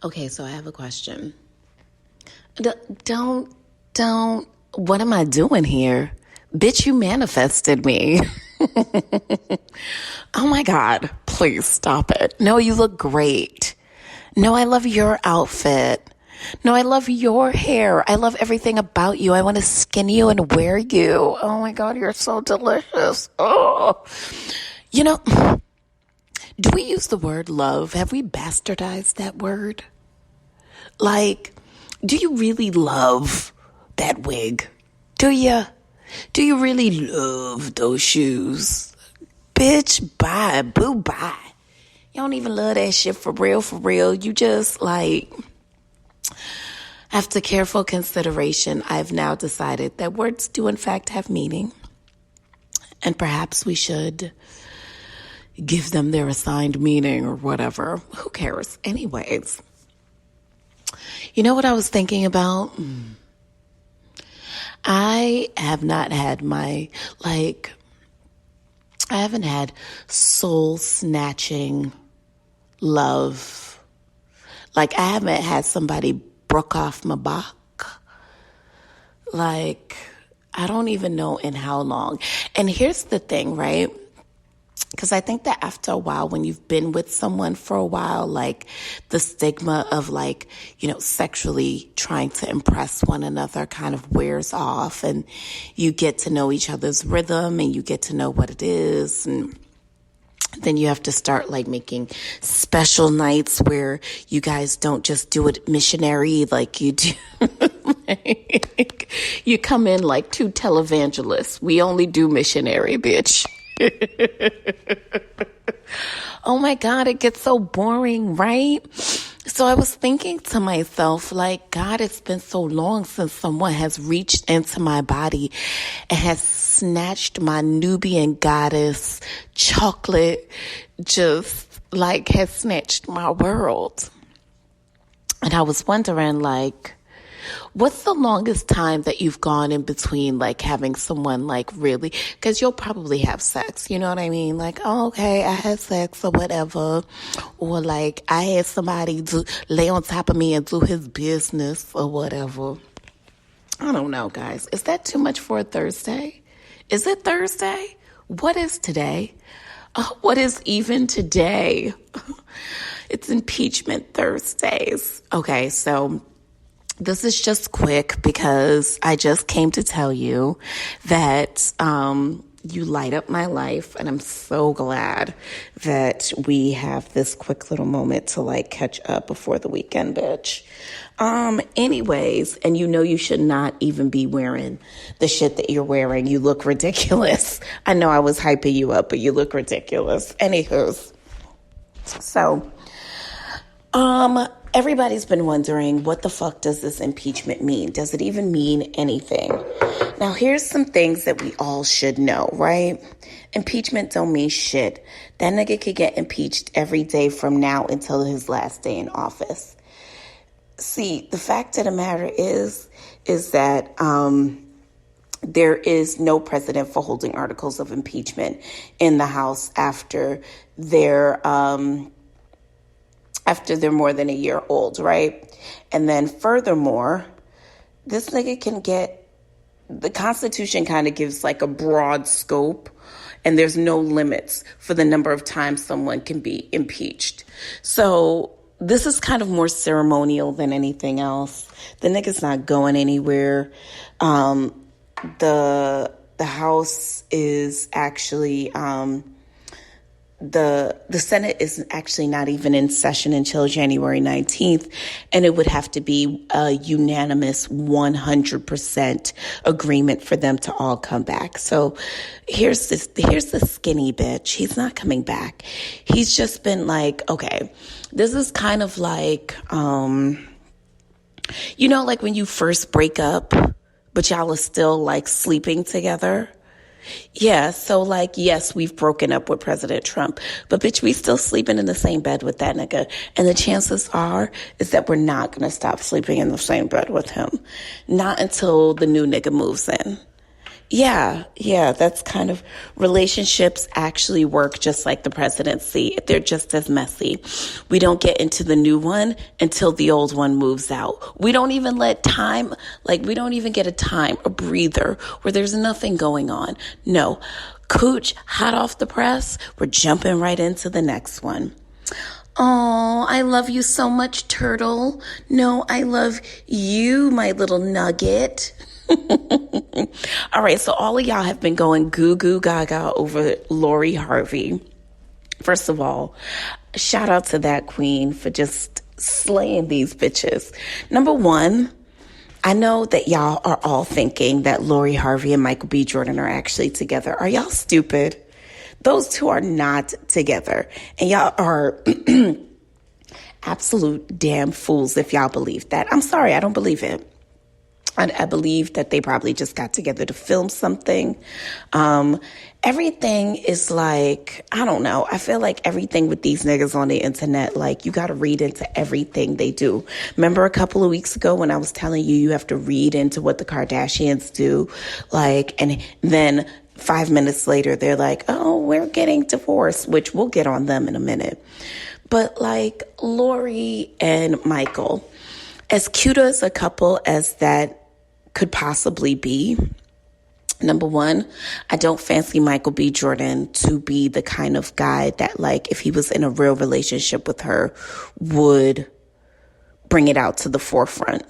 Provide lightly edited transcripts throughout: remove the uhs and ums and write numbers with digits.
Okay, so I have a question. Don't, what am I doing here? Bitch, you manifested me. Oh my God, please stop it. No, you look great. No, I love your outfit. No, I love your hair. I love everything about you. I want to skin you and wear you. Oh my God, you're so delicious. Oh, you know, do we use the word love? Have we bastardized that word? Like, do you really love that wig? Do you? Do you really love those shoes? Bitch, bye, boo, bye. You don't even love that shit for real, for real. You just like, after careful consideration, I've now decided that words do in fact have meaning. And perhaps we should give them their assigned meaning or whatever. Who cares? Anyways, you know what I was thinking about? I have not had I haven't had soul snatching love. Like, I haven't had somebody broke off my back. Like, I don't even know in how long. And here's the thing, right? Because I think that after a while, when you've been with someone for a while, like the stigma of like, sexually trying to impress one another kind of wears off, and you get to know each other's rhythm and you get to know what it is. And then you have to start like making special nights where you guys don't just do it missionary like you do. Like, you come in like two televangelists. We only do missionary, bitch. Oh my God, it gets so boring, right? So I was thinking to myself, like, God, it's been so long since someone has reached into my body and has snatched my Nubian goddess chocolate, just like has snatched my world. And I was wondering, like, what's the longest time that you've gone in between, like, having someone, like, really, because you'll probably have sex, you know what I mean? Like, oh, okay, I had sex or whatever. Or, like, I had somebody lay on top of me and do his business or whatever. I don't know, guys. Is that too much for a Thursday? Is it Thursday? What is today? What is even today? It's impeachment Thursdays. Okay, so this is just quick because I just came to tell you that you light up my life, and I'm so glad that we have this quick little moment to like catch up before the weekend, bitch. Anyways, and you should not even be wearing the shit that you're wearing. You look ridiculous. I know I was hyping you up, but you look ridiculous. Anywho's, so, everybody's been wondering, what the fuck does this impeachment mean? Does it even mean anything? Now, here's some things that we all should know, right? Impeachment don't mean shit. That nigga could get impeached every day from now until his last day in office. See, the fact of the matter is that there is no precedent for holding articles of impeachment in the House after they're more than a year old, right? And then furthermore, this nigga can get, the Constitution kind of gives like a broad scope, and there's no limits for the number of times someone can be impeached. So this is kind of more ceremonial than anything else. The nigga's not going anywhere. The House is actually, the Senate is actually not even in session until January 19th, and it would have to be a unanimous 100% agreement for them to all come back. So here's the skinny bitch. He's not coming back. He's just been like, okay, this is kind of like, like when you first break up, but y'all are still like sleeping together. Yeah, so like, yes, we've broken up with President Trump, but bitch, we still sleeping in the same bed with that nigga. And the chances is that we're not going to stop sleeping in the same bed with him. Not until the new nigga moves in. Yeah, that's kind of relationships actually work just like the presidency. They're just as messy. We don't get into the new one until the old one moves out. We don't even let time, we don't even get a breather where there's nothing going on. No, cooch, hot off the press, we're jumping right into the next one. Oh, I love you so much, Turtle. No, I love you, my little nugget. All right, so all of y'all have been going goo goo gaga over Lori Harvey. First of all, shout out to that queen for just slaying these bitches. Number one, I know that y'all are all thinking that Lori Harvey and Michael B. Jordan are actually together. Are y'all stupid? Those two are not together. And y'all are absolute damn fools if y'all believe that. I'm sorry, I don't believe it. I believe that they probably just got together to film something. Everything is I don't know. I feel like everything with these niggas on the internet, you got to read into everything they do. Remember a couple of weeks ago when I was telling you have to read into what the Kardashians do? And then 5 minutes later, they're like, oh, we're getting divorced, which we'll get on them in a minute. But Lori and Michael, as cute as a couple as that could possibly be, number one, I don't fancy Michael B. Jordan to be the kind of guy that, if he was in a real relationship with her, would bring it out to the forefront.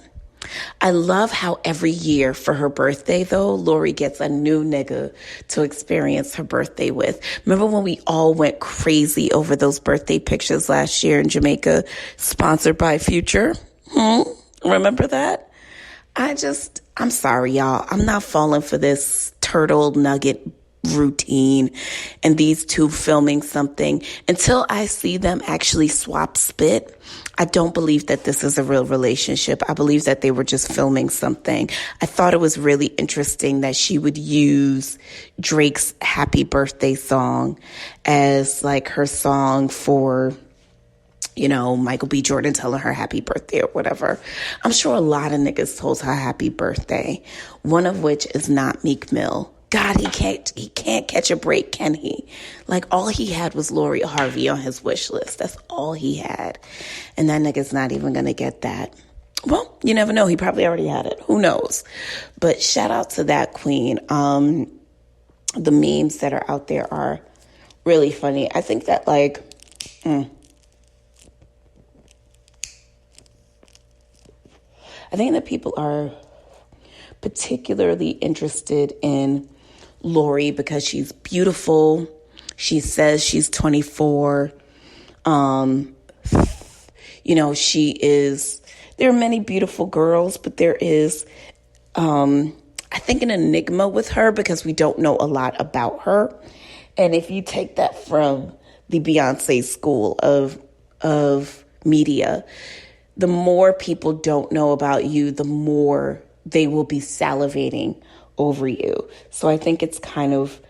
I love how every year for her birthday, though, Lori gets a new nigga to experience her birthday with. Remember when we all went crazy over those birthday pictures last year in Jamaica, sponsored by Future? Remember that? I'm sorry, y'all. I'm not falling for this turtle nugget routine and these two filming something. Until I see them actually swap spit, I don't believe that this is a real relationship. I believe that they were just filming something. I thought it was really interesting that she would use Drake's Happy Birthday song as her song for Michael B. Jordan telling her happy birthday or whatever. I'm sure a lot of niggas told her happy birthday, one of which is not Meek Mill. God, he can't catch a break, can he? All he had was Lori Harvey on his wish list. That's all he had. And that nigga's not even going to get that. Well, you never know. He probably already had it. Who knows? But shout out to that queen. The memes that are out there are really funny. I think that I think that people are particularly interested in Lori because she's beautiful. She says she's 24. She is, there are many beautiful girls, but there is, I think, an enigma with her because we don't know a lot about her. And if you take that from the Beyonce school of media, the more people don't know about you, the more they will be salivating over you. So I think it's kind of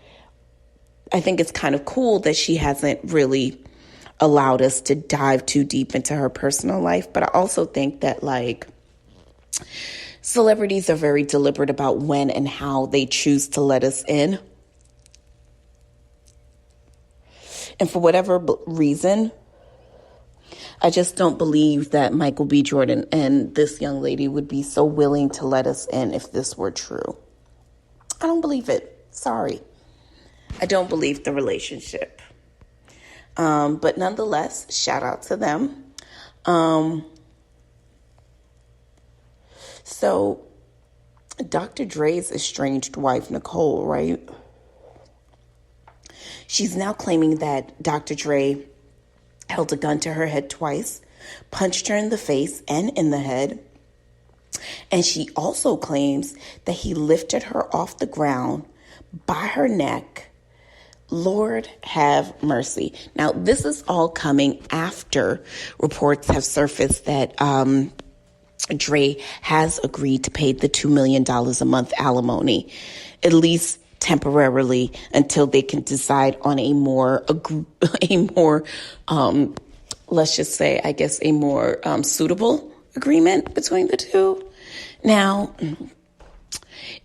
cool that she hasn't really allowed us to dive too deep into her personal life. But I also think that celebrities are very deliberate about when and how they choose to let us in. And for whatever reason, I just don't believe that Michael B. Jordan and this young lady would be so willing to let us in if this were true. I don't believe it. Sorry. I don't believe the relationship. But nonetheless, shout out to them. So Dr. Dre's estranged wife, Nicole, right? She's now claiming that Dr. Dre held a gun to her head twice, punched her in the face and in the head. And she also claims that he lifted her off the ground by her neck. Lord have mercy. Now, this is all coming after reports have surfaced that Dre has agreed to pay the $2 million a month alimony, at least temporarily, until they can decide on a more let's just say, I guess, a more suitable agreement between the two. Now,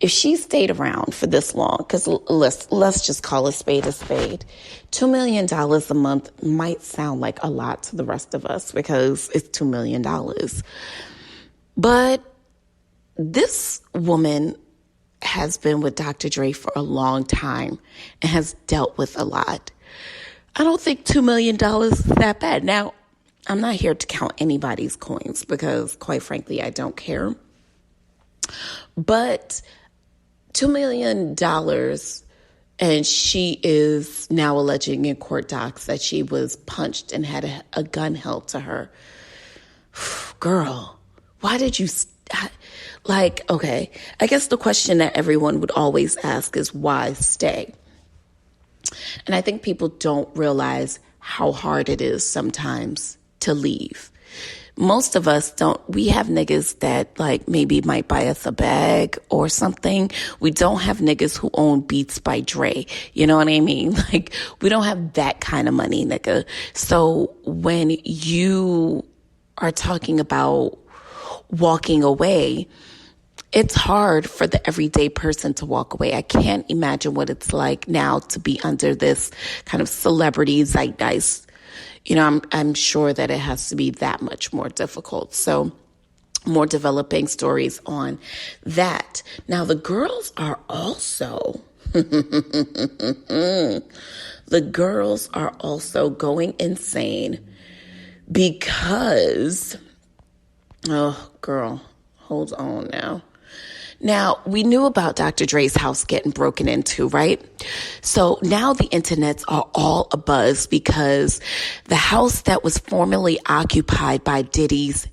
if she stayed around for this long, because let's just call a spade a spade, $2 million a month might sound like a lot to the rest of us because it's $2 million. But this woman has been with Dr. Dre for a long time and has dealt with a lot. I don't think $2 million is that bad. Now, I'm not here to count anybody's coins because, quite frankly, I don't care. But $2 million, and she is now alleging in court docs that she was punched and had a gun held to her. Girl, why did you... okay, I guess the question that everyone would always ask is why stay? And I think people don't realize how hard it is sometimes to leave. Most of us don't. We have niggas that maybe might buy us a bag or something. We don't have niggas who own Beats by Dre. You know what I mean? We don't have that kind of money, nigga. So when you are talking about walking away, it's hard for the everyday person to walk away. I can't imagine what it's like now to be under this kind of celebrity zeitgeist. I'm sure that it has to be that much more difficult. So more developing stories on that. Now, the girls are also, going insane because, oh, girl, hold on now. Now, we knew about Dr. Dre's house getting broken into, right? So now the internets are all abuzz because the house that was formerly occupied by Diddy's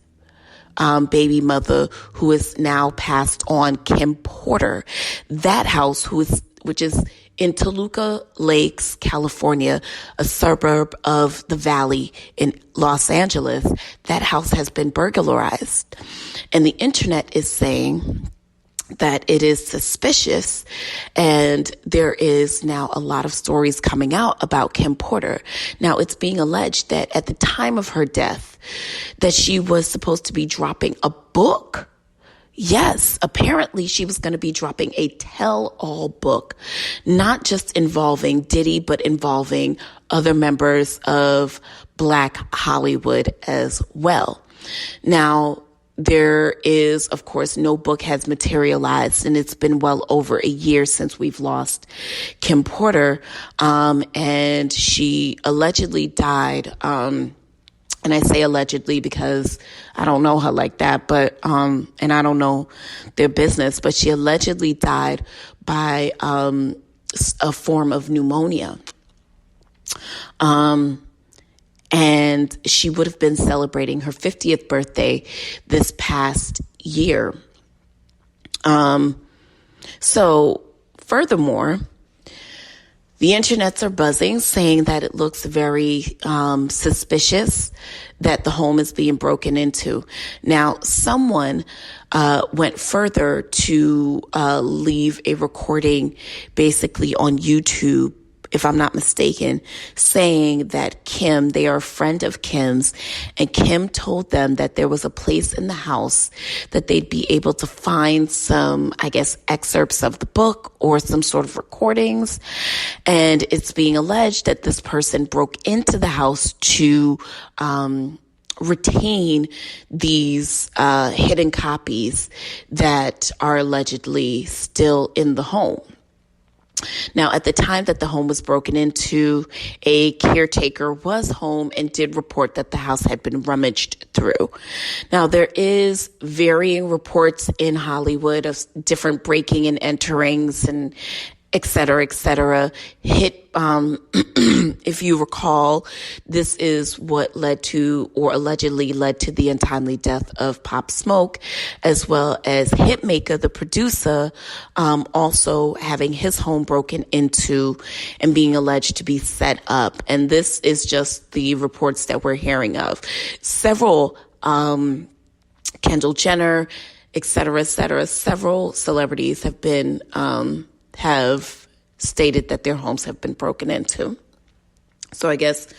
baby mother, who is now passed on, Kim Porter, that house, which is in Toluca Lakes, California, a suburb of the Valley in Los Angeles, that house has been burglarized. And the internet is saying that it is suspicious, and there is now a lot of stories coming out about Kim Porter. Now, it's being alleged that at the time of her death, that she was supposed to be dropping a book. Yes, apparently she was going to be dropping a tell-all book, not just involving Diddy, but involving other members of Black Hollywood as well. Now, there is, of course, no book has materialized, and it's been well over a year since we've lost Kim Porter. And she allegedly died. And I say allegedly because I don't know her like that, but, and I don't know their business, but she allegedly died by, a form of pneumonia. And she would have been celebrating her 50th birthday this past year. So furthermore, the internets are buzzing, saying that it looks very suspicious that the home is being broken into. Now, someone went further to leave a recording basically on YouTube, if I'm not mistaken, saying that Kim, they are a friend of Kim's, and Kim told them that there was a place in the house that they'd be able to find some, I guess, excerpts of the book or some sort of recordings. And it's being alleged that this person broke into the house to retain these hidden copies that are allegedly still in the home. Now, at the time that the home was broken into, a caretaker was home and did report that the house had been rummaged through. Now, there is varying reports in Hollywood of different breaking and enterings and et cetera, et cetera. If you recall, this is what led to, or allegedly led to, the untimely death of Pop Smoke, as well as Hitmaker, the producer, also having his home broken into and being alleged to be set up. And this is just the reports that we're hearing of. Several, Kendall Jenner, et cetera, several celebrities have been, have stated that their homes have been broken into. So I guess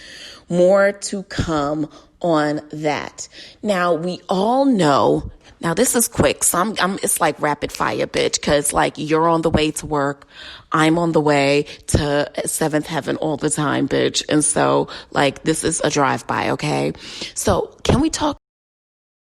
more to come on that. Now, we all know, now this is quick, so it's like rapid fire, bitch, because like you're on the way to work, I'm on the way to seventh heaven all the time, bitch. And so like this is a drive-by, okay? So can we talk